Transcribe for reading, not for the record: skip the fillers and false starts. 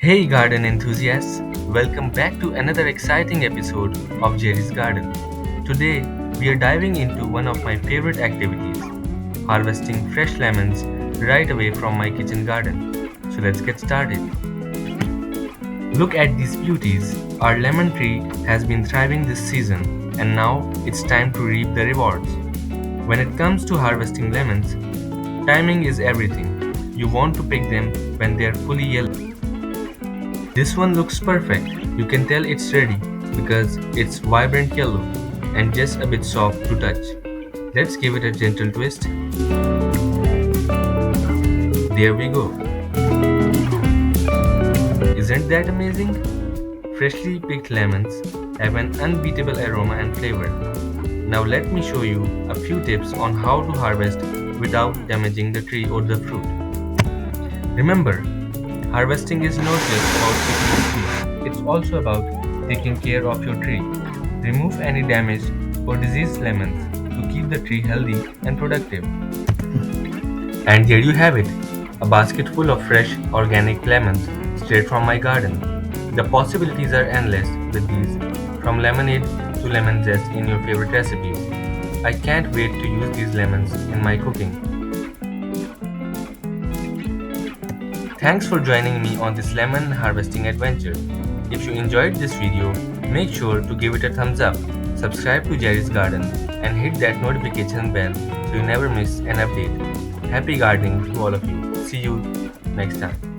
Hey garden enthusiasts, welcome back to another exciting episode of Jerry's Garden. Today we are diving into one of my favorite activities, harvesting fresh lemons right away from my kitchen garden. So let's get started. Look at these beauties. Our lemon tree has been thriving this season and now it's time to reap the rewards. When it comes to harvesting lemons, timing is everything. You want to pick them when they are fully yellow. This one looks perfect. You can tell it's ready because it's vibrant yellow and just a bit soft to touch. Let's give it a gentle twist. There we go. Isn't that amazing? Freshly picked lemons have an unbeatable aroma and flavor. Now let me show you a few tips on how to harvest without damaging the tree or the fruit. Remember, harvesting is not just about picking a fruit, it's also about taking care of your tree. Remove any damaged or diseased lemons to keep the tree healthy and productive. And here you have it, a basket full of fresh, organic lemons straight from my garden. The possibilities are endless with these, from lemonade to lemon zest in your favorite recipes. I can't wait to use these lemons in my cooking. Thanks for joining me on this lemon harvesting adventure. If you enjoyed this video, make sure to give it a thumbs up, subscribe to Jerry's Garden, and hit that notification bell so you never miss an update. Happy gardening to all of you. See you next time.